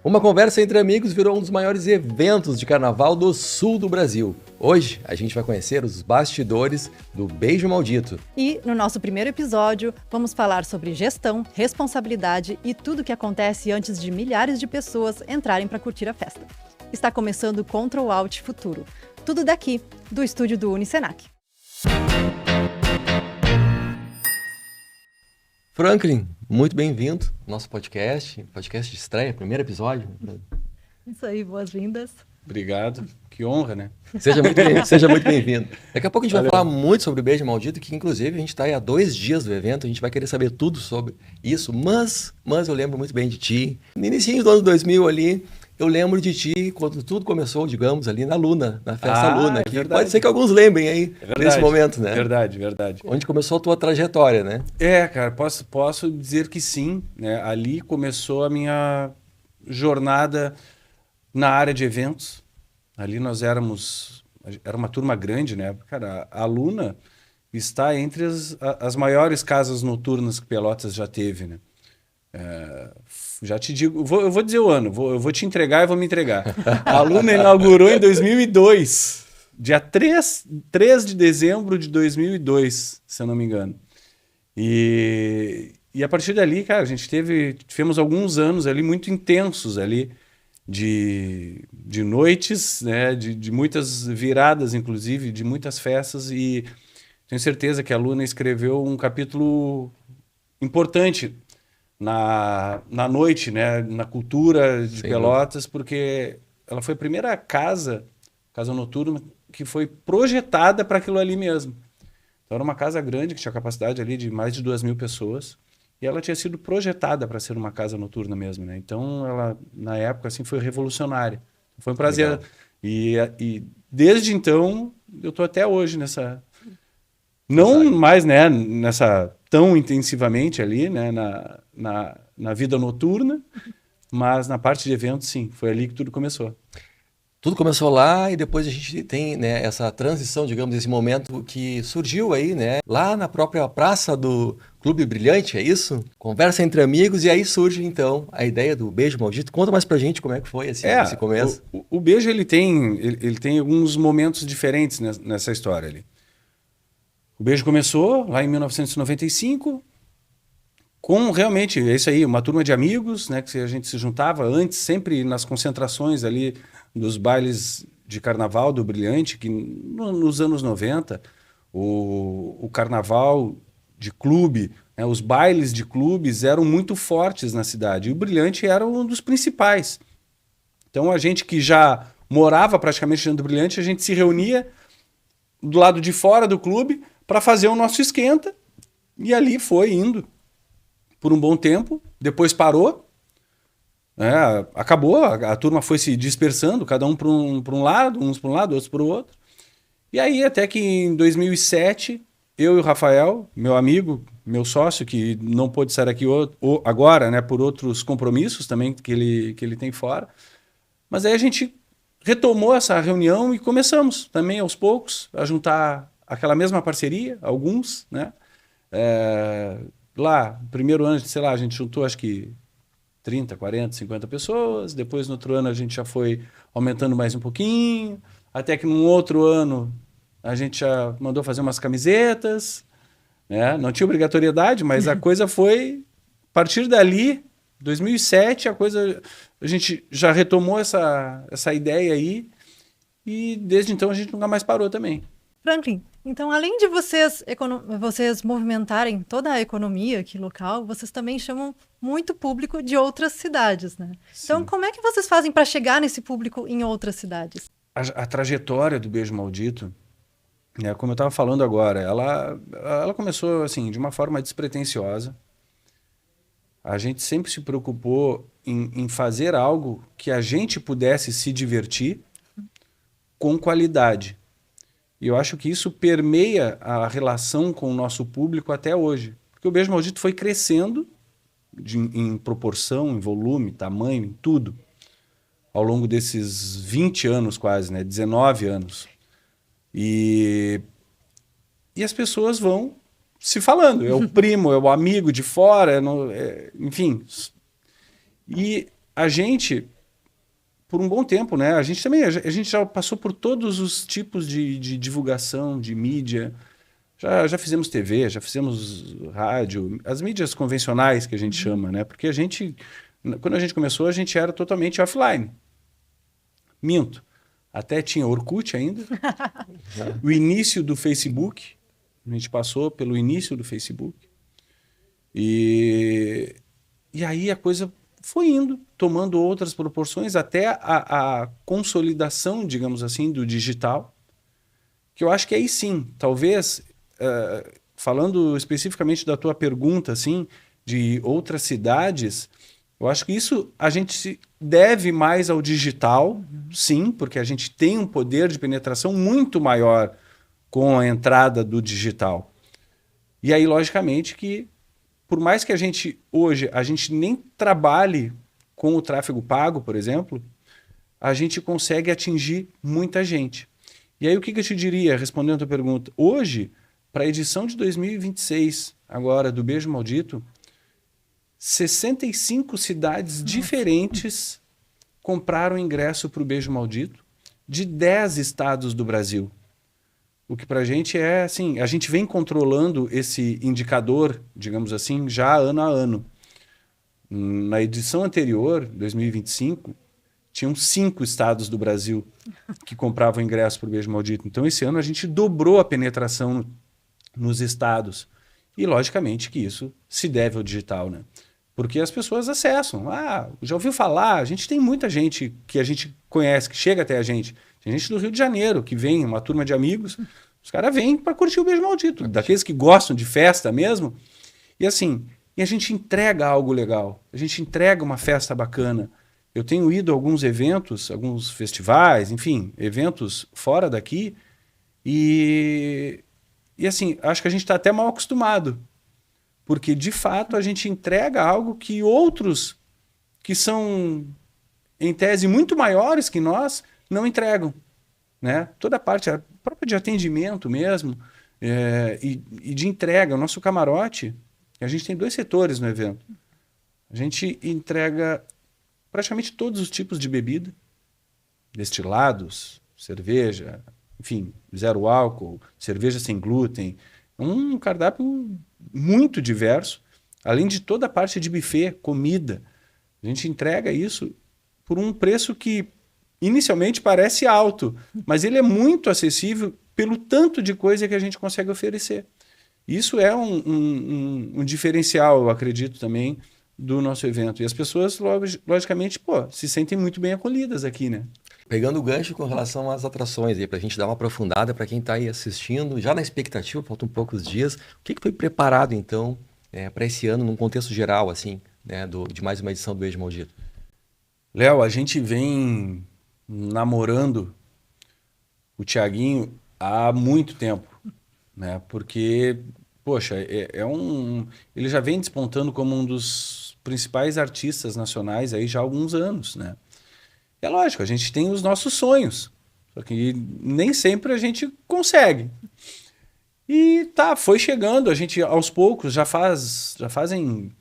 Uma conversa entre amigos virou um dos maiores eventos de carnaval do sul do Brasil. Hoje, a gente vai conhecer os bastidores do Beijo Maldito. E, no nosso primeiro episódio, vamos falar sobre gestão, responsabilidade e tudo o que acontece antes de milhares de pessoas entrarem para curtir a festa. Está começando o Ctrl Alt Futuro. Tudo daqui, do estúdio do Unicenac. Franklin, muito bem-vindo ao nosso podcast de estreia, primeiro episódio. Isso aí, boas-vindas. Obrigado, que honra, né? Seja muito bem-vindo. Daqui a pouco a gente vai falar muito sobre o Beijo Maldito, que inclusive a gente está aí há 2 dias do evento, a gente vai querer saber tudo sobre isso, mas eu lembro muito bem de ti. No início do ano 2000 ali, eu lembro de ti quando tudo começou, digamos, ali na Luna, na festa Luna. Que pode ser que alguns lembrem aí nesse momento, né? Verdade. Onde começou a tua trajetória, né? Cara, posso dizer que sim, né? Ali começou a minha jornada na área de eventos. Ali era uma turma grande, né? Cara, a Luna está entre as maiores casas noturnas que Pelotas já teve, né? Já te digo, eu vou dizer o ano, eu vou te entregar e vou me entregar. A Luna inaugurou em 2002, dia 3 de dezembro de 2002, se eu não me engano. E a partir dali, cara, a gente tivemos alguns anos ali muito intensos ali, de noites, né, de muitas viradas, inclusive, de muitas festas, e tenho certeza que a Luna escreveu um capítulo importante na noite, né, na cultura de Pelotas, porque ela foi a primeira casa noturna que foi projetada para aquilo ali mesmo. Então era uma casa grande, que tinha capacidade ali de mais de 2.000 pessoas, e ela tinha sido projetada para ser uma casa noturna mesmo, né? Então ela, na época, assim, foi revolucionária. Foi um prazer. E desde então, eu estou até hoje nessa... Não mais, né, nessa tão intensivamente ali, né, na vida noturna, mas na parte de eventos, sim, foi ali que tudo começou. Tudo começou lá e depois a gente tem, né, essa transição, digamos, esse momento que surgiu aí, né, lá na própria praça do Clube Brilhante, é isso? Conversa entre amigos e aí surge, então, a ideia do Beijo Maldito. Conta mais pra gente como é que foi esse começo. O Beijo, ele tem alguns momentos diferentes nessa história ali. O Beijo começou lá em 1995 com realmente, é isso aí, uma turma de amigos, né, que a gente se juntava antes, sempre nas concentrações ali dos bailes de carnaval do Brilhante, que nos anos 90, o carnaval de clube, né, os bailes de clubes eram muito fortes na cidade, e o Brilhante era um dos principais. Então a gente que já morava praticamente dentro do Brilhante, a gente se reunia do lado de fora do clube para fazer o nosso esquenta, e ali foi indo por um bom tempo, depois parou, acabou, a turma foi se dispersando, cada um para um lado, uns para um lado, outros para o outro. E aí até que em 2007, eu e o Rafael, meu amigo, meu sócio, que não pôde estar aqui agora, né, por outros compromissos também que ele tem fora, mas aí a gente retomou essa reunião e começamos também aos poucos a juntar aquela mesma parceria, alguns, né? Lá, no primeiro ano, sei lá, a gente juntou acho que 30, 40, 50 pessoas, depois no outro ano a gente já foi aumentando mais um pouquinho, até que num outro ano a gente já mandou fazer umas camisetas, né? Não tinha obrigatoriedade, mas a coisa foi, a partir dali, 2007, a gente já retomou essa ideia aí, e desde então a gente nunca mais parou também. Franklin, então além de vocês movimentarem toda a economia aqui local, vocês também chamam muito público de outras cidades, né? Sim. Então como é que vocês fazem para chegar nesse público em outras cidades? A trajetória do Beijo Maldito, né, como eu estava falando agora, ela começou assim, de uma forma despretensiosa. A gente sempre se preocupou em fazer algo que a gente pudesse se divertir com qualidade. E eu acho que isso permeia a relação com o nosso público até hoje. Porque o Beijo Maldito foi crescendo em proporção, em volume, tamanho, em tudo, ao longo desses 20 anos quase, né? 19 anos. E as pessoas vão se falando. É o primo, é o amigo de fora, enfim. E a gente por um bom tempo, né? A gente já passou por todos os tipos de divulgação, de mídia. Já fizemos TV, já fizemos rádio, as mídias convencionais que a gente chama, né? Porque quando a gente começou, a gente era totalmente offline. Minto. Até tinha Orkut ainda. O início do Facebook. A gente passou pelo início do Facebook. E aí a coisa foi indo, tomando outras proporções, até a consolidação, digamos assim, do digital. Que eu acho que aí sim, talvez, falando especificamente da tua pergunta, assim, de outras cidades, eu acho que isso a gente se deve mais ao digital, sim, porque a gente tem um poder de penetração muito maior com a entrada do digital. E aí, logicamente, que por mais que hoje a gente nem trabalhe com o tráfego pago, por exemplo, a gente consegue atingir muita gente. E aí o que eu te diria, respondendo a tua pergunta? Hoje, para a edição de 2026, agora, do Beijo Maldito, 65 cidades diferentes compraram ingresso para o Beijo Maldito, de 10 estados do Brasil. O que para a gente é assim, a gente vem controlando esse indicador, digamos assim, já ano a ano. Na edição anterior, 2025, tinham 5 estados do Brasil que compravam ingresso para o Beijo Maldito. Então, esse ano a gente dobrou a penetração nos estados. E, logicamente, que isso se deve ao digital, né? Porque as pessoas acessam. Já ouviu falar? A gente tem muita gente que a gente conhece, que chega até a gente. Tem gente do Rio de Janeiro, que vem, uma turma de amigos, os caras vêm para curtir o Beijo Maldito, daqueles que gostam de festa mesmo. E assim, a gente entrega algo legal, a gente entrega uma festa bacana. Eu tenho ido a alguns eventos, alguns festivais, enfim, eventos fora daqui, e assim, acho que a gente está até mal acostumado, porque de fato a gente entrega algo que outros que são, em tese, muito maiores que nós, não entregam, né? Toda a parte, a própria de atendimento mesmo, e de entrega. O nosso camarote, a gente tem 2 setores no evento. A gente entrega praticamente todos os tipos de bebida, destilados, cerveja, enfim, 0 álcool, cerveja sem glúten. Um cardápio muito diverso, além de toda a parte de buffet, comida. A gente entrega isso por um preço que inicialmente parece alto, mas ele é muito acessível pelo tanto de coisa que a gente consegue oferecer. Isso é um diferencial, eu acredito, também, do nosso evento. E as pessoas, logicamente, se sentem muito bem acolhidas aqui, né? Pegando o gancho com relação às atrações, para a gente dar uma aprofundada para quem está aí assistindo, já na expectativa, faltam poucos dias, o que foi preparado, então, para esse ano, num contexto geral, assim, né, de mais uma edição do Beijo Maldito? Léo, a gente vem namorando o Thiaguinho há muito tempo, né? Porque, poxa, ele já vem despontando como um dos principais artistas nacionais aí já há alguns anos, né? É lógico, a gente tem os nossos sonhos, só que nem sempre a gente consegue. E foi chegando, a gente aos poucos, já fazem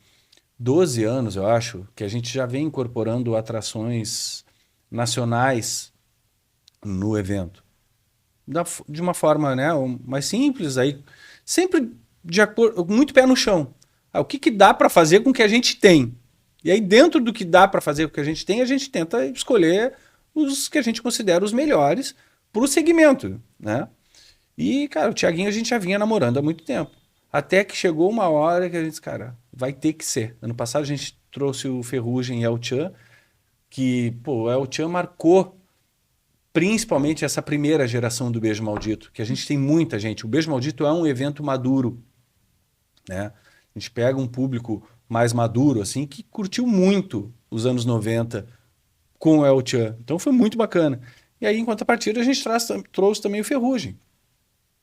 12 anos, eu acho, que a gente já vem incorporando atrações nacionais no evento. De uma forma, né, mais simples, aí, sempre de acordo, muito pé no chão. O que dá para fazer com o que a gente tem? E aí, dentro do que dá para fazer com o que a gente tem, a gente tenta escolher os que a gente considera os melhores para o segmento, né? E, cara, o Thiaguinho a gente já vinha namorando há muito tempo. Até que chegou uma hora que a gente disse, cara, vai ter que ser. Ano passado a gente trouxe o Ferrugem e El Chan, que, o El Chan marcou principalmente essa primeira geração do Beijo Maldito, que a gente tem muita gente. O Beijo Maldito é um evento maduro, né? A gente pega um público mais maduro, assim, que curtiu muito os anos 90 com o El Chan. Então foi muito bacana. E aí, em contrapartida, a gente trouxe também o Ferrugem,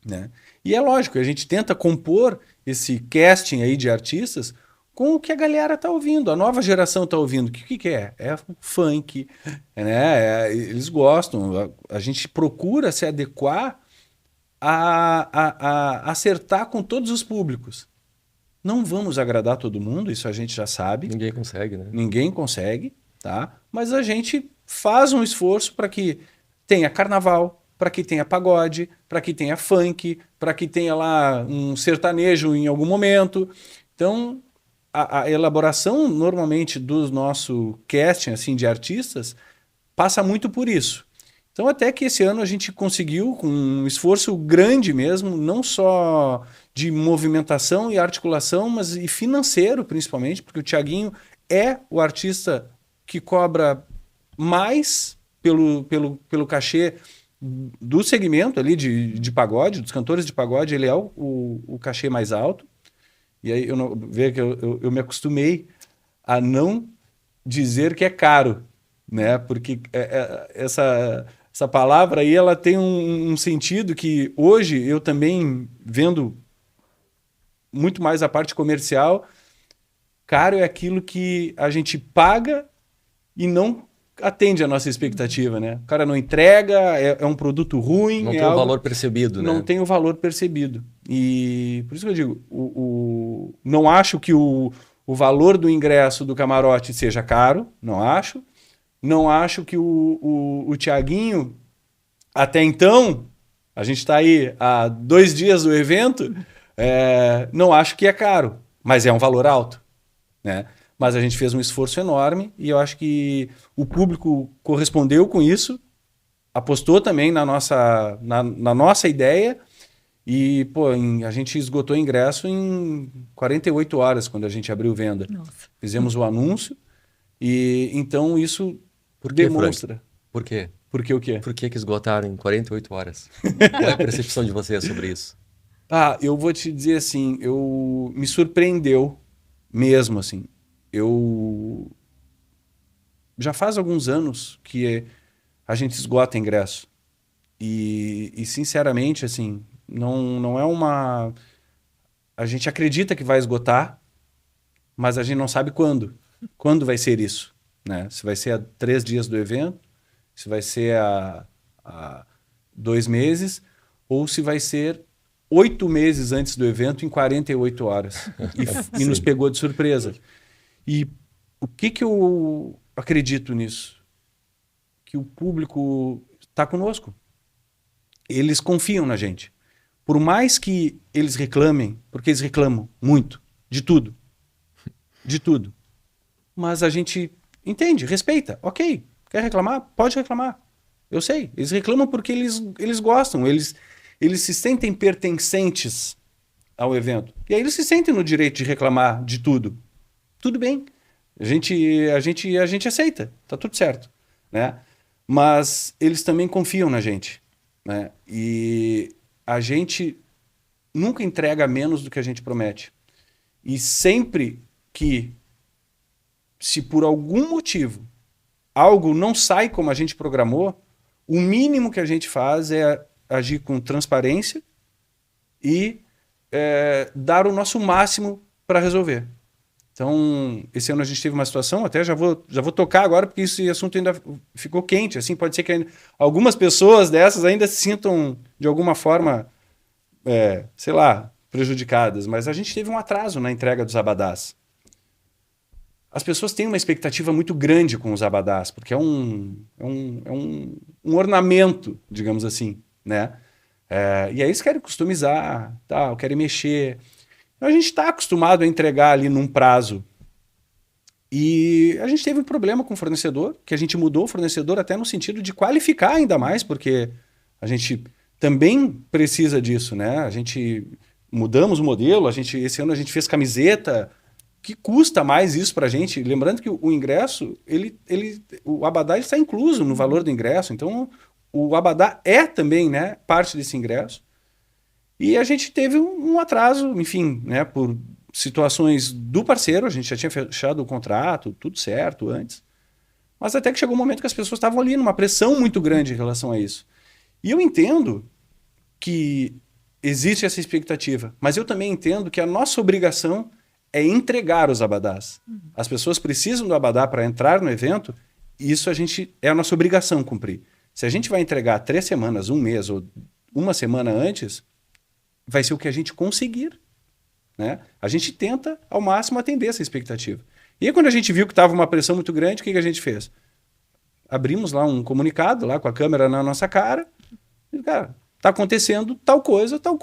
né? E é lógico, a gente tenta compor esse casting aí de artistas com o que a galera tá ouvindo, a nova geração tá ouvindo. O que é? É funk, né? Eles gostam. A gente procura se adequar a acertar com todos os públicos. Não vamos agradar todo mundo, isso a gente já sabe. Ninguém consegue, né? Ninguém consegue, tá? Mas a gente faz um esforço para que tenha carnaval, para que tenha pagode, para que tenha funk, para que tenha lá um sertanejo em algum momento. Então, a elaboração normalmente do nosso casting assim, de artistas passa muito por isso. Então, até que esse ano a gente conseguiu, com um esforço grande mesmo, não só de movimentação e articulação, mas e financeiro, principalmente, porque o Thiaguinho é o artista que cobra mais pelo cachê do segmento ali de pagode, dos cantores de pagode, ele é o cachê mais alto. E aí veja que eu me acostumei a não dizer que é caro, né? Porque essa palavra aí ela tem um sentido que hoje eu também vendo muito mais a parte comercial, caro é aquilo que a gente paga e não atende a nossa expectativa, né? O cara não entrega, é um produto ruim. Não tem o valor percebido, né? Não tem o valor percebido. E por isso que eu digo, não acho que o valor do ingresso do camarote seja caro, não acho. Não acho que o Thiaguinho, até então, a gente está aí há 2 dias do evento, não acho que é caro, mas é um valor alto, né? Mas a gente fez um esforço enorme e eu acho que o público correspondeu com isso, apostou também na nossa ideia e pô, a gente esgotou o ingresso em 48 horas quando a gente abriu venda. Nossa. Fizemos o anúncio e então isso Por que, demonstra. Frank? Por quê? Por que o quê? Por que esgotaram em 48 horas? Qual é a percepção de vocês sobre isso? Eu vou te dizer assim, me surpreendeu mesmo assim. Eu já faz alguns anos que a gente esgota ingresso e sinceramente assim não é uma, a gente acredita que vai esgotar, mas a gente não sabe quando vai ser isso, né? Se vai ser a 3 dias do evento, se vai ser a 2 meses ou se vai ser 8 meses antes do evento em 48 horas e nos pegou de surpresa. E o que eu acredito nisso? Que o público está conosco. Eles confiam na gente. Por mais que eles reclamem, porque eles reclamam muito, de tudo. De tudo. Mas a gente entende, respeita. Ok, quer reclamar? Pode reclamar. Eu sei. Eles reclamam porque eles gostam. Eles se sentem pertencentes ao evento. E aí eles se sentem no direito de reclamar de tudo. Tudo bem, a gente aceita, tá tudo certo, né? Mas eles também confiam na gente, né? E a gente nunca entrega menos do que a gente promete. E sempre que, se por algum motivo algo não sai como a gente programou, o mínimo que a gente faz é agir com transparência e dar o nosso máximo para resolver. Então, esse ano a gente teve uma situação, até já vou tocar agora, porque esse assunto ainda ficou quente. Assim, pode ser que algumas pessoas dessas ainda se sintam, de alguma forma, sei lá, prejudicadas. Mas a gente teve um atraso na entrega dos abadás. As pessoas têm uma expectativa muito grande com os abadás, porque é um ornamento, digamos assim, né? E aí eles querem customizar, tal, querem mexer. A gente está acostumado a entregar ali num prazo. E a gente teve um problema com o fornecedor, que a gente mudou o fornecedor até no sentido de qualificar ainda mais, porque a gente também precisa disso, né? A gente mudamos o modelo, esse ano a gente fez camiseta, que custa mais isso para a gente. Lembrando que o ingresso, o abadá está incluso no valor do ingresso, então o abadá é também, né, parte desse ingresso. E a gente teve um atraso, enfim, né, por situações do parceiro, a gente já tinha fechado o contrato, tudo certo antes, mas até que chegou um momento que as pessoas estavam ali numa pressão muito grande em relação a isso. E eu entendo que existe essa expectativa, mas eu também entendo que a nossa obrigação é entregar os abadás. As pessoas precisam do abadá para entrar no evento, e isso é a nossa obrigação cumprir. Se a gente vai entregar 3 semanas, 1 mês ou 1 semana antes, vai ser o que a gente conseguir, né? A gente tenta ao máximo atender essa expectativa. E aí quando a gente viu que estava uma pressão muito grande, o que a gente fez? abrimos lá um comunicado lá com a câmera na nossa cara. E, cara, tá acontecendo tal coisa e tal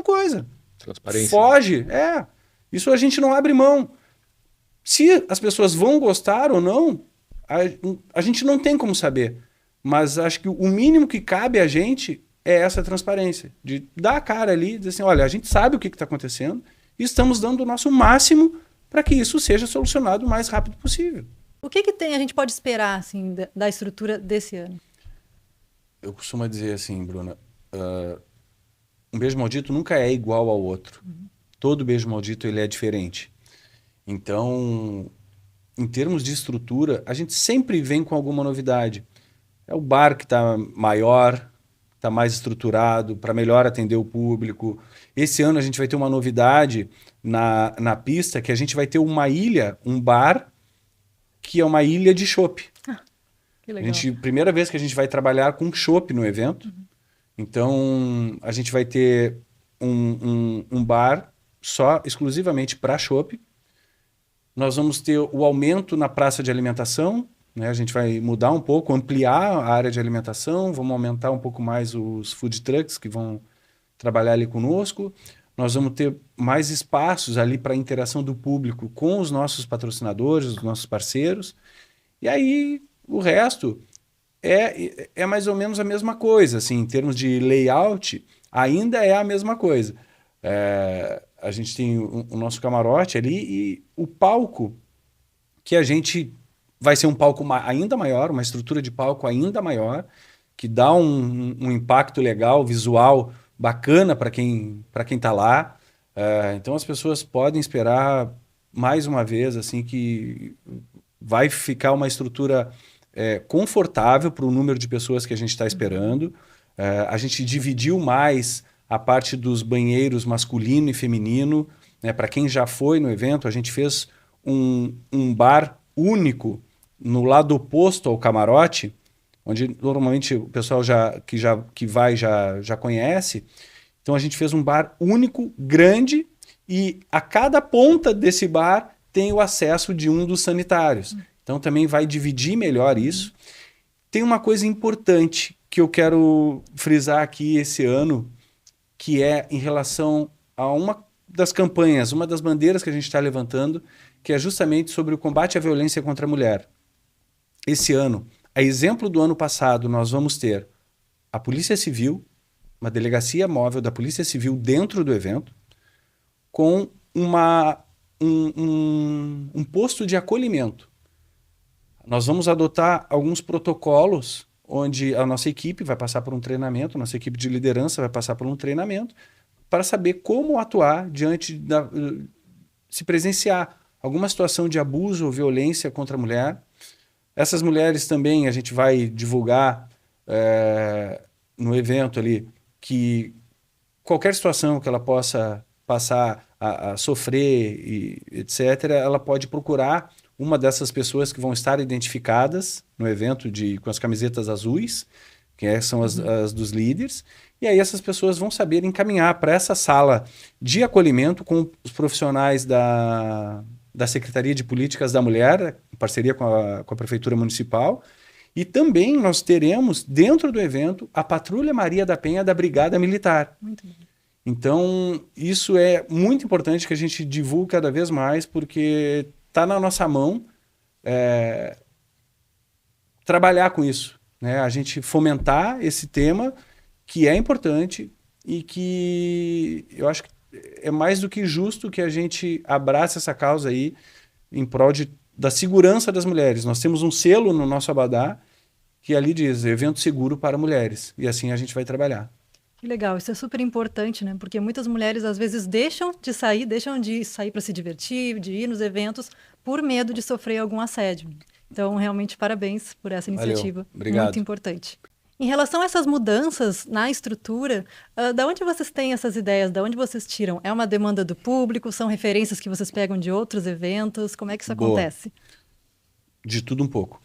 coisa. Transparência. Foge. Isso a gente não abre mão. Se as pessoas vão gostar ou não, a gente não tem como saber. Mas acho que o mínimo que cabe a gente é essa transparência. De dar a cara ali e dizer assim, olha, a gente sabe o que está acontecendo e estamos dando o nosso máximo para que isso seja solucionado o mais rápido possível. O que a gente pode esperar assim, da estrutura desse ano? Eu costumo dizer assim, Bruna, um beijo maldito nunca é igual ao outro. Todo beijo maldito ele é diferente. Então, em termos de estrutura, a gente sempre vem com alguma novidade. É o bar que está maior, está mais estruturado, para melhor atender o público. Esse ano a gente vai ter uma novidade na pista, que a gente vai ter uma ilha, um bar, que é uma ilha de chopp. Que legal. Primeira vez que a gente vai trabalhar com chopp no evento. Então, a gente vai ter um bar só, exclusivamente para chopp. Nós vamos ter o aumento na praça de alimentação, né? A gente vai mudar um pouco, ampliar a área de alimentação, vamos aumentar um pouco mais os food trucks que vão trabalhar ali conosco. Nós vamos ter mais espaços ali para interação do público com os nossos patrocinadores, os nossos parceiros. E aí, o resto é mais ou menos a mesma coisa. Assim, em termos de layout, ainda é a mesma coisa. A gente tem o nosso camarote ali e o palco, que a gente vai ser um palco ainda maior, uma estrutura de palco ainda maior, que dá um impacto legal, visual, bacana para quem está lá. Então as pessoas podem esperar mais uma vez assim que vai ficar uma estrutura confortável para o número de pessoas que a gente está esperando. A gente dividiu mais a parte dos banheiros masculino e feminino, né? Para quem já foi no evento, a gente fez um bar único no lado oposto ao camarote, onde normalmente o pessoal que vai já conhece. Então a gente fez um bar único, grande, e a cada ponta desse bar tem o acesso de um dos sanitários. Então também vai dividir melhor isso. Tem uma coisa importante que eu quero frisar aqui esse ano, que é em relação a uma das campanhas, uma das bandeiras que a gente está levantando, que é justamente sobre o combate à violência contra a mulher. Esse ano, a exemplo do ano passado, nós vamos ter a Polícia Civil, uma delegacia móvel da Polícia Civil dentro do evento, com um posto de acolhimento. Nós vamos adotar alguns protocolos onde a nossa equipe vai passar por um treinamento, a nossa equipe de liderança vai passar por um treinamento para saber como atuar diante se presenciar alguma situação de abuso ou violência contra a mulher. Essas mulheres também a gente vai divulgar no evento ali que qualquer situação que ela possa passar a sofrer, e etc., ela pode procurar uma dessas pessoas que vão estar identificadas no evento com as camisetas azuis, que são as dos líderes, e aí essas pessoas vão saber encaminhar para essa sala de acolhimento com os profissionais da Secretaria de Políticas da Mulher, em parceria com a Prefeitura Municipal, e também nós teremos, dentro do evento, a Patrulha Maria da Penha da Brigada Militar. Muito bom. Então, isso é muito importante que a gente divulgue cada vez mais, porque está na nossa mão trabalhar com isso, né? A gente fomentar esse tema que é importante e que eu acho que é mais do que justo que a gente abrace essa causa aí em prol da segurança das mulheres. Nós temos um selo no nosso abadá que ali diz evento seguro para mulheres, e assim a gente vai trabalhar. Que legal, isso é super importante, né? Porque muitas mulheres às vezes deixam de sair para se divertir, de ir nos eventos, por medo de sofrer algum assédio. Então, realmente, parabéns por essa iniciativa. Valeu. Obrigado. Muito importante. Em relação a essas mudanças na estrutura, da onde vocês têm essas ideias? Da onde vocês tiram? É uma demanda do público? São referências que vocês pegam de outros eventos? Como é que isso acontece? De tudo um pouco.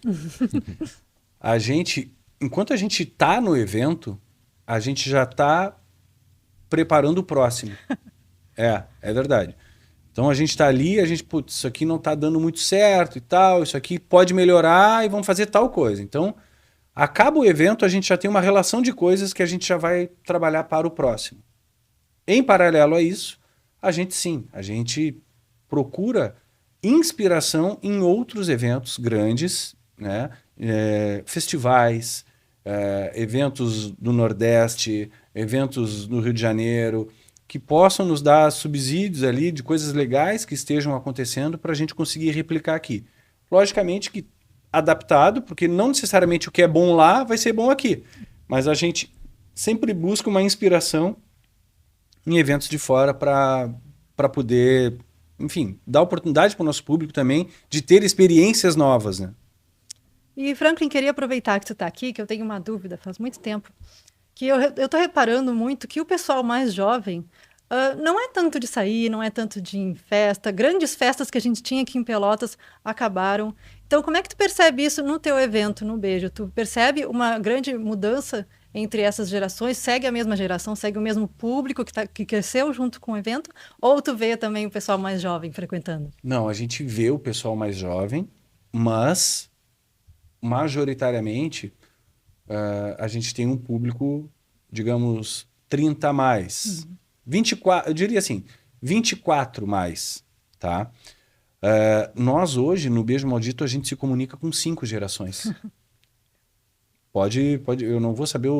Enquanto a gente está no evento, a gente já está preparando o próximo. É verdade. Então a gente está ali, isso aqui não está dando muito certo e tal, isso aqui pode melhorar e vamos fazer tal coisa. Então Acaba o evento, a gente já tem uma relação de coisas que a gente já vai trabalhar para o próximo. Em paralelo a isso, a gente procura inspiração em outros eventos grandes, né? Festivais, eventos do Nordeste, eventos no Rio de Janeiro, que possam nos dar subsídios ali de coisas legais que estejam acontecendo para a gente conseguir replicar aqui. Logicamente que adaptado, porque não necessariamente o que é bom lá vai ser bom aqui, mas a gente sempre busca uma inspiração em eventos de fora para poder, enfim, dar oportunidade para o nosso público também de ter experiências novas, né? E, Franklin, queria aproveitar que você está aqui, que eu tenho uma dúvida faz muito tempo, que eu estou reparando muito que o pessoal mais jovem não é tanto de sair, não é tanto de ir em festa. Grandes festas que a gente tinha aqui em Pelotas acabaram. Então, como é que tu percebe isso no teu evento, no Beijo? Tu percebe uma grande mudança entre essas gerações? Segue a mesma geração, segue o mesmo público que cresceu junto com o evento? Ou tu vê também o pessoal mais jovem frequentando? Não, a gente vê o pessoal mais jovem, mas majoritariamente a gente tem um público, digamos, 30 a mais. 24, eu diria assim, 24 mais, tá? Nós hoje, no Beijo Maldito, a gente se comunica com 5 gerações. Pode, eu não vou saber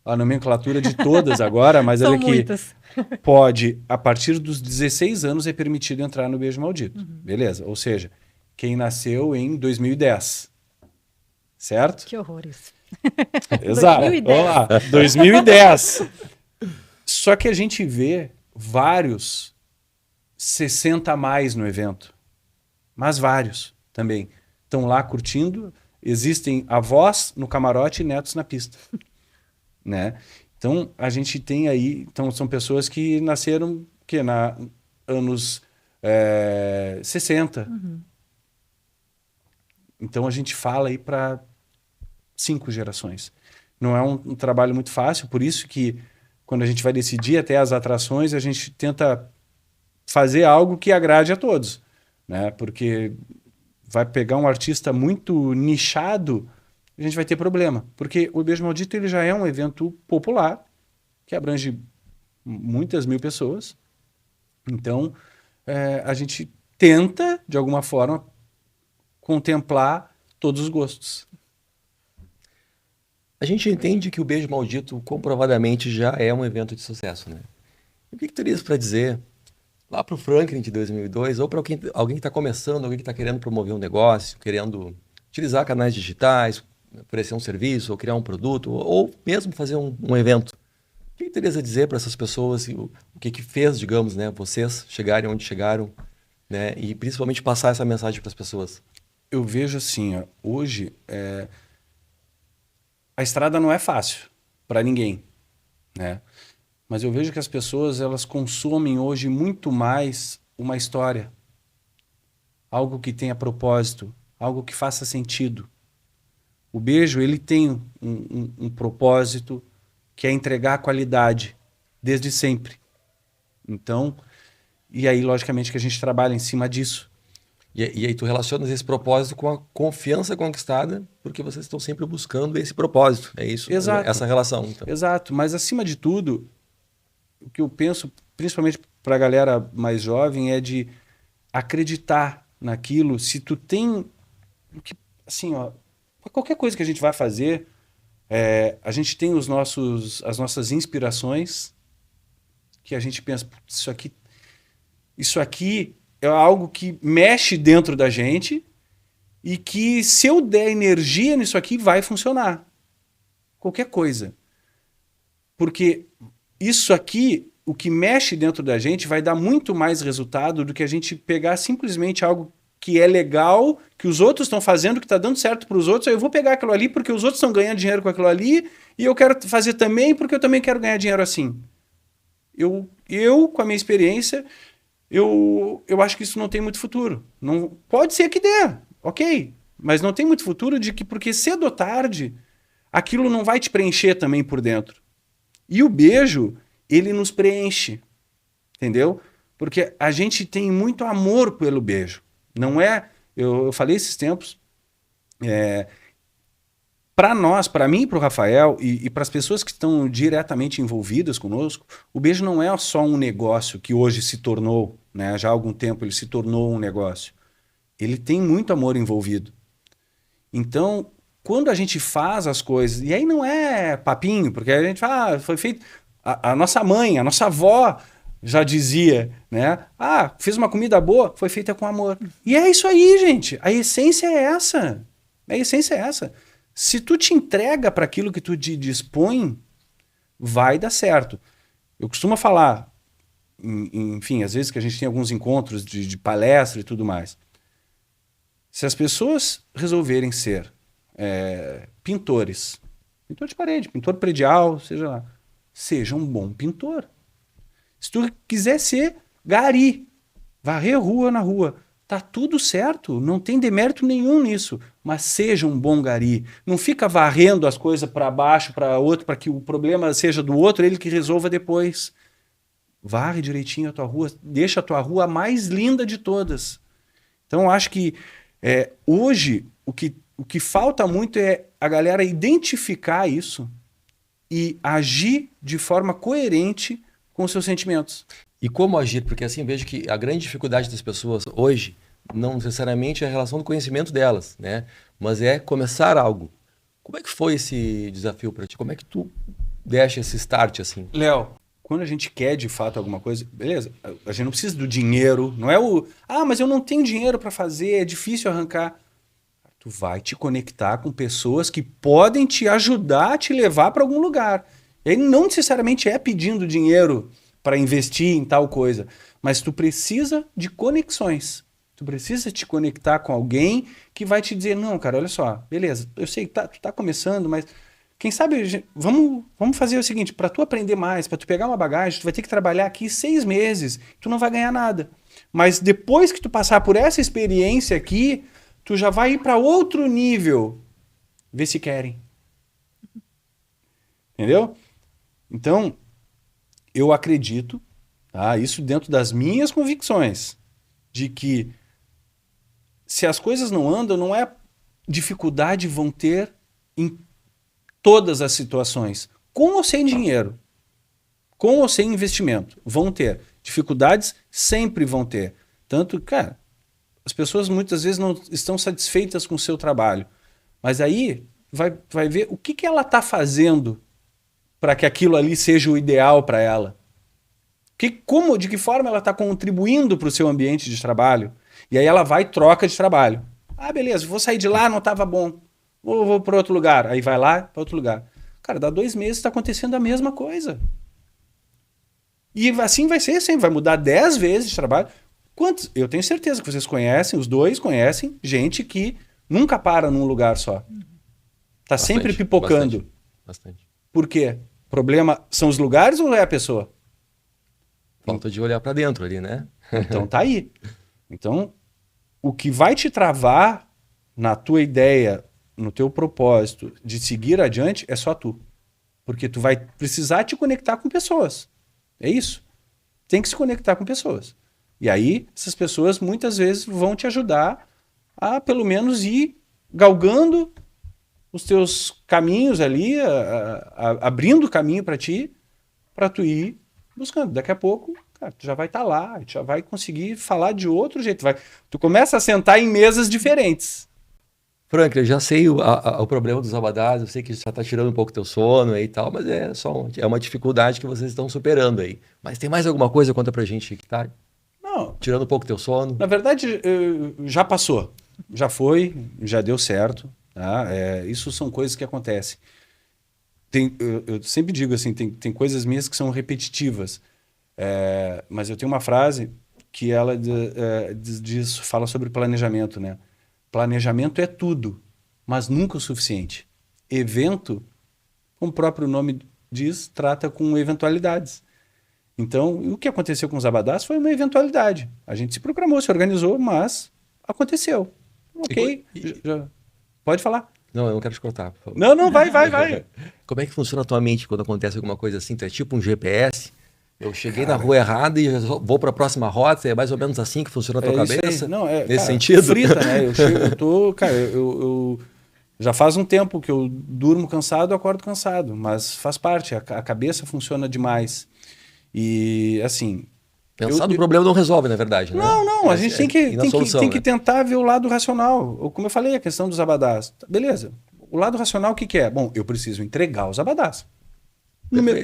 a nomenclatura de todas agora, mas São olha aqui. muitas. Pode, a partir dos 16 anos é permitido entrar no Beijo Maldito. Beleza? Ou seja, quem nasceu em 2010. Certo? Que horror isso. Exato. 2010. Vamos lá. 2010. Só que a gente vê vários 60 a mais no evento. Mas vários também. Estão lá curtindo. Existem avós no camarote e netos na pista. Né? Então, a gente tem aí... Então, são pessoas que nasceram anos 60. Então, a gente fala aí para 5 gerações. Não é um trabalho muito fácil, por isso que quando a gente vai decidir até as atrações, a gente tenta fazer algo que agrade a todos, né? Porque vai pegar um artista muito nichado, a gente vai ter problema. Porque o Beijo Maldito ele já é um evento popular, que abrange muitas mil pessoas. Então, a gente tenta, de alguma forma, contemplar todos os gostos. A gente entende que o Beijo Maldito comprovadamente já é um evento de sucesso, né? O que tu terias para dizer lá para o Franklin de 2002 ou para alguém que está começando, alguém que está querendo promover um negócio, querendo utilizar canais digitais, oferecer um serviço ou criar um produto ou mesmo fazer um evento? O que tu terias a dizer para essas pessoas e o que fez, digamos, né, vocês chegarem onde chegaram, né, e principalmente passar essa mensagem para as pessoas? Eu vejo assim, ó, hoje a estrada não é fácil para ninguém, né? Mas eu vejo que as pessoas elas consomem hoje muito mais uma história, algo que tenha propósito, algo que faça sentido. O Beijo ele tem um propósito que é entregar qualidade desde sempre. Então, e aí logicamente que a gente trabalha em cima disso. E aí tu relacionas esse propósito com a confiança conquistada, porque vocês estão sempre buscando esse propósito, é isso? Exato. Essa relação. Então. Exato, mas acima de tudo, o que eu penso, principalmente para a galera mais jovem, é de acreditar naquilo. Se tu tem, assim, ó, qualquer coisa que a gente vai fazer, a gente tem as nossas inspirações, que a gente pensa, isso aqui é algo que mexe dentro da gente e que se eu der energia nisso aqui, vai funcionar. Qualquer coisa. Porque isso aqui, o que mexe dentro da gente, vai dar muito mais resultado do que a gente pegar simplesmente algo que é legal, que os outros estão fazendo, que está dando certo para os outros, aí eu vou pegar aquilo ali porque os outros estão ganhando dinheiro com aquilo ali e eu quero fazer também porque eu também quero ganhar dinheiro assim. Eu com a minha experiência... Eu acho que isso não tem muito futuro. Não, pode ser que dê, ok. Mas não tem muito futuro porque cedo ou tarde aquilo não vai te preencher também por dentro. E o Beijo, ele nos preenche. Entendeu? Porque a gente tem muito amor pelo Beijo. Não é... Eu falei esses tempos... para nós, para mim e para o Rafael, e para as pessoas que estão diretamente envolvidas conosco, o beijo não é só um negócio que hoje se tornou, né? Já há algum tempo ele se tornou um negócio. Ele tem muito amor envolvido. Então, quando a gente faz as coisas, e aí não é papinho, porque a gente fala, foi feito... A nossa mãe, a nossa avó já dizia, né? Fez uma comida boa, foi feita com amor. E é isso aí, gente. A essência é essa. A essência é essa. Se tu te entrega para aquilo que tu te dispõe, vai dar certo. Eu costumo falar, enfim, às vezes que a gente tem alguns encontros de palestra e tudo mais. Se as pessoas resolverem ser pintores, pintor de parede, pintor predial, seja lá, seja um bom pintor. Se tu quiser ser gari, varrer rua na rua, tá tudo certo, não tem demérito nenhum nisso, mas seja um bom gari. Não fica varrendo as coisas para baixo, para outro, para que o problema seja do outro, ele que resolva depois. Varre direitinho a tua rua, deixa a tua rua a mais linda de todas. Então eu acho que hoje o que falta muito é a galera identificar isso e agir de forma coerente com os seus sentimentos. E como agir? Porque assim, vejo que a grande dificuldade das pessoas hoje não necessariamente é a relação do conhecimento delas, né? Mas é começar algo. Como é que foi esse desafio para ti? Como é que tu deixa esse start assim? Léo, quando a gente quer de fato alguma coisa, beleza, a gente não precisa do dinheiro, não é mas eu não tenho dinheiro para fazer, é difícil arrancar. Tu vai te conectar com pessoas que podem te ajudar a te levar para algum lugar. E aí não necessariamente é pedindo dinheiro para investir em tal coisa, mas tu precisa de conexões. Tu precisa te conectar com alguém que vai te dizer, não, cara, olha só, beleza, eu sei que tu tá começando, mas quem sabe, vamos fazer o seguinte, para tu aprender mais, para tu pegar uma bagagem, tu vai ter que trabalhar aqui 6 meses, tu não vai ganhar nada. Mas depois que tu passar por essa experiência aqui, tu já vai ir para outro nível. Vê se querem. Entendeu? Então, eu acredito, tá? Isso dentro das minhas convicções, de que se as coisas não andam, não é dificuldade vão ter em todas as situações, com ou sem dinheiro, com ou sem investimento, vão ter. Dificuldades sempre vão ter. Tanto, cara, as pessoas muitas vezes não estão satisfeitas com o seu trabalho, mas aí vai ver o que ela está fazendo para que aquilo ali seja o ideal para ela. De que forma ela está contribuindo para o seu ambiente de trabalho. E aí ela vai e troca de trabalho. Beleza, vou sair de lá, não estava bom. Vou para outro lugar. Aí vai lá para outro lugar. Cara, dá 2 meses está acontecendo a mesma coisa. E assim vai ser sempre. Vai mudar 10 vezes de trabalho. Eu tenho certeza que vocês conhecem, os dois conhecem, gente que nunca para num lugar só. Tá sempre pipocando. Bastante. Por quê? O problema são os lugares ou é a pessoa? Falta de olhar para dentro ali, né? Então tá aí. Então, o que vai te travar na tua ideia, no teu propósito de seguir adiante é só tu. Porque tu vai precisar te conectar com pessoas. É isso. Tem que se conectar com pessoas. E aí, essas pessoas muitas vezes vão te ajudar a pelo menos ir galgando os teus caminhos ali, abrindo caminho para ti, para tu ir buscando. Daqui a pouco, cara, tu já vai estar lá, tu já vai conseguir falar de outro jeito. Tu começa a sentar em mesas diferentes. Franklin, eu já sei o problema dos abadás, eu sei que já está tirando um pouco teu sono aí e tal, mas é uma dificuldade que vocês estão superando aí. Mas tem mais alguma coisa? Conta pra gente que tá tirando um pouco teu sono. Na verdade, já passou. Já foi, já deu certo. Tá? Isso são coisas que acontecem. Eu sempre digo assim, tem coisas minhas que são repetitivas. Mas eu tenho uma frase que ela fala sobre planejamento, né? Planejamento é tudo, mas nunca o suficiente. Evento, como o próprio nome diz, trata com eventualidades. Então, o que aconteceu com os abadás foi uma eventualidade. A gente se programou, se organizou, mas aconteceu. Ok, pode falar. Não, eu não quero te cortar, por favor. Não, vai. Como é que funciona a tua mente quando acontece alguma coisa assim? Tu é tipo um GPS? Eu cheguei na rua errada e vou para a próxima rota, é mais ou menos assim que funciona a tua cabeça? Não, nesse sentido? Frita, né? Já faz um tempo que eu durmo cansado, acordo cansado, mas faz parte, a cabeça funciona demais. E assim... Pensar no problema não resolve, na verdade, né? Não, a gente tem que né? tentar ver o lado racional. Como eu falei, a questão dos abadás. Beleza, o lado racional o que é? Bom, eu preciso entregar os abadás.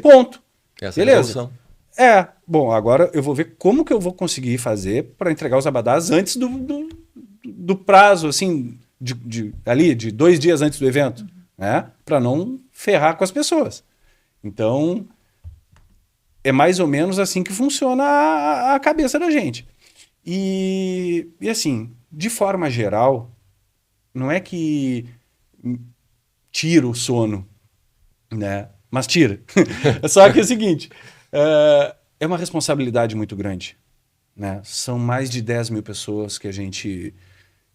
Ponto. Essa beleza. É a solução. Bom, agora eu vou ver como que eu vou conseguir fazer para entregar os abadás antes do prazo, assim, de 2 dias antes do evento, né? Para não ferrar com as pessoas. Então, é mais ou menos assim que funciona a cabeça da gente. E assim, de forma geral, não é que tira o sono, né? Mas tira. Só que é o seguinte, é uma responsabilidade muito grande, né? São mais de 10 mil pessoas que a gente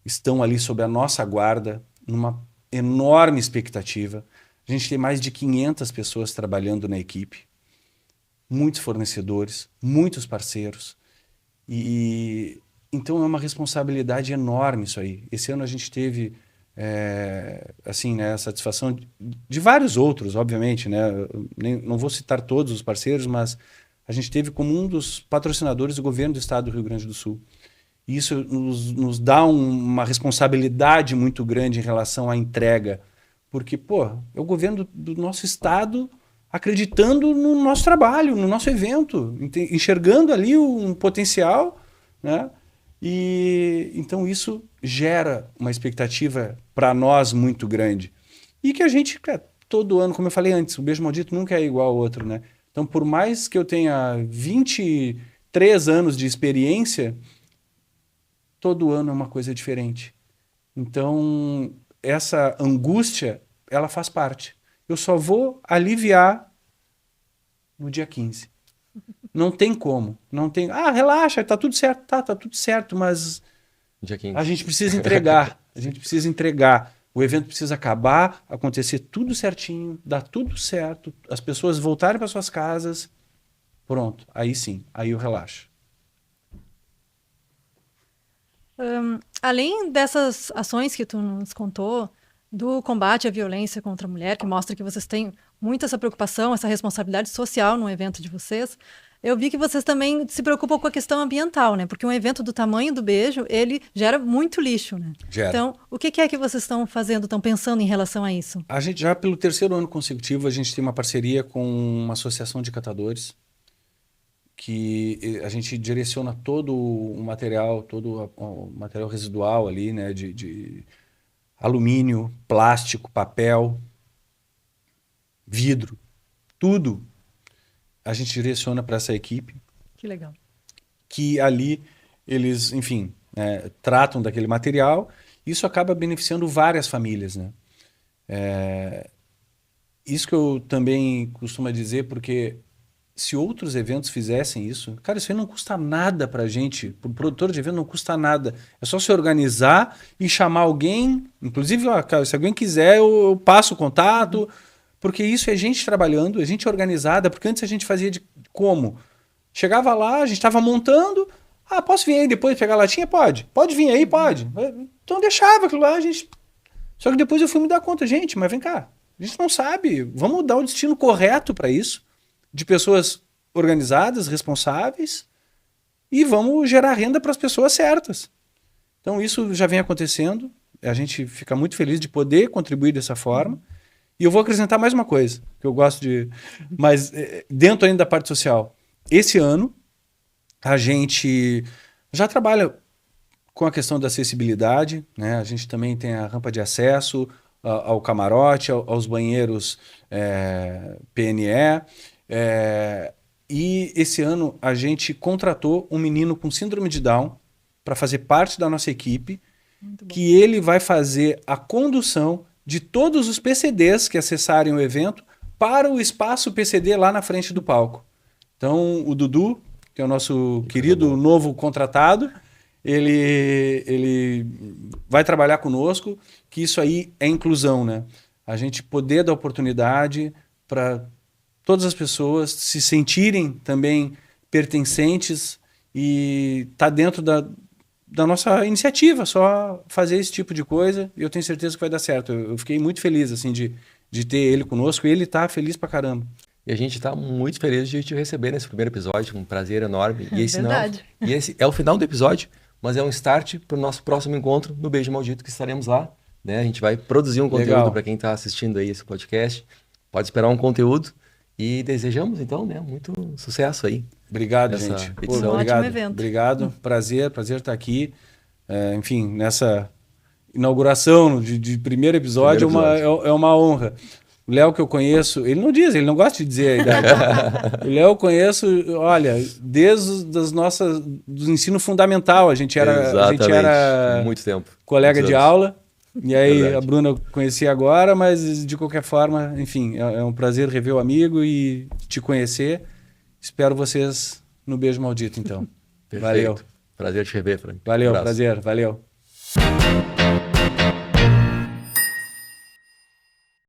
estão ali sob a nossa guarda, numa enorme expectativa. A gente tem mais de 500 pessoas trabalhando na equipe, muitos fornecedores, muitos parceiros. E então é uma responsabilidade enorme isso aí. Esse ano a gente teve assim, né, a satisfação de vários outros, obviamente, né? Não vou citar todos os parceiros, mas a gente teve como um dos patrocinadores o governo do estado do Rio Grande do Sul. E isso nos dá uma responsabilidade muito grande em relação à entrega, porque, pô, é o governo do nosso estado acreditando no nosso trabalho, no nosso evento, enxergando ali um potencial, né? E então isso gera uma expectativa para nós muito grande. E que a gente, todo ano, como eu falei antes, o Beijo Maldito nunca é igual ao outro, né? Então, por mais que eu tenha 23 anos de experiência, todo ano é uma coisa diferente. Então, essa angústia, ela faz parte. Eu só vou aliviar no dia 15. Não tem como. Não tem. Relaxa, tá tudo certo. Tá tudo certo, mas dia 15. A gente precisa entregar. A gente precisa entregar. O evento precisa acabar, acontecer tudo certinho, dar tudo certo, as pessoas voltarem para suas casas. Pronto. Aí sim. Aí eu relaxo. Além dessas ações que tu nos contou, do combate à violência contra a mulher, que mostra que vocês têm muito essa preocupação, essa responsabilidade social no evento de vocês, eu vi que vocês também se preocupam com a questão ambiental, né? Porque um evento do tamanho do Beijo, ele gera muito lixo, né? Gera. Então, o que é que vocês estão fazendo, estão pensando em relação a isso? A gente já, pelo 3º ano consecutivo, a gente tem uma parceria com uma associação de catadores, que a gente direciona todo o material residual ali, né? De alumínio, plástico, papel, vidro, tudo a gente direciona para essa equipe. Que legal. Que ali eles, enfim, tratam daquele material. Isso acaba beneficiando várias famílias, né? Isso que eu também costumo dizer, porque se outros eventos fizessem isso, cara, isso aí não custa nada pra gente. Pro produtor de evento não custa nada. É só se organizar e chamar alguém. Inclusive, cara, se alguém quiser, eu passo o contato. Porque isso é gente trabalhando, é gente organizada. Porque antes a gente fazia de como? Chegava lá, a gente estava montando. Posso vir aí depois pegar a latinha? Pode. Pode vir aí? Pode. Então deixava aquilo lá, a gente... Só que depois eu fui me dar conta, gente, mas vem cá. A gente não sabe. Vamos dar o destino correto para isso. De pessoas organizadas, responsáveis, e vamos gerar renda para as pessoas certas. Então isso já vem acontecendo, a gente fica muito feliz de poder contribuir dessa forma, e eu vou acrescentar mais uma coisa, que eu gosto de... Mas dentro ainda da parte social, esse ano a gente já trabalha com a questão da acessibilidade, né? A gente também tem a rampa de acesso ao camarote, aos banheiros PNE, e esse ano a gente contratou um menino com síndrome de Down para fazer parte da nossa equipe, que ele vai fazer a condução de todos os PCDs que acessarem o evento para o espaço PCD lá na frente do palco. Então o Dudu, que é o nosso querido novo contratado, ele vai trabalhar conosco, que isso aí é inclusão, né? A gente poder dar oportunidade para todas as pessoas se sentirem também pertencentes e tá dentro da nossa iniciativa, só fazer esse tipo de coisa, e eu tenho certeza que vai dar certo. Eu fiquei muito feliz, assim, de ter ele conosco, e ele tá feliz pra caramba. E a gente está muito feliz de te receber nesse primeiro episódio, um prazer enorme. E esse Verdade. e esse é o final do episódio, mas é um start para o nosso próximo encontro no Beijo Maldito, que estaremos lá, né? A gente vai produzir um conteúdo para quem está assistindo aí esse podcast. Pode esperar um conteúdo e desejamos, então, né, muito sucesso aí. Obrigado, Essa gente. edição. Um Obrigado. ótimo evento. Obrigado. Prazer estar aqui. Enfim, nessa inauguração de primeiro episódio, é uma honra. O Léo que eu conheço, ele não gosta de dizer a idade. O Léo eu conheço, olha, desde do ensino fundamental, a gente era muito tempo. colega de aula. E aí Verdade. a Bruna eu conheci agora, mas de qualquer forma, enfim, é um prazer rever o amigo e te conhecer. Espero vocês no Beijo Maldito, então. Perfeito. Valeu. Prazer te rever, Frank. Valeu, Abraço. prazer. Valeu.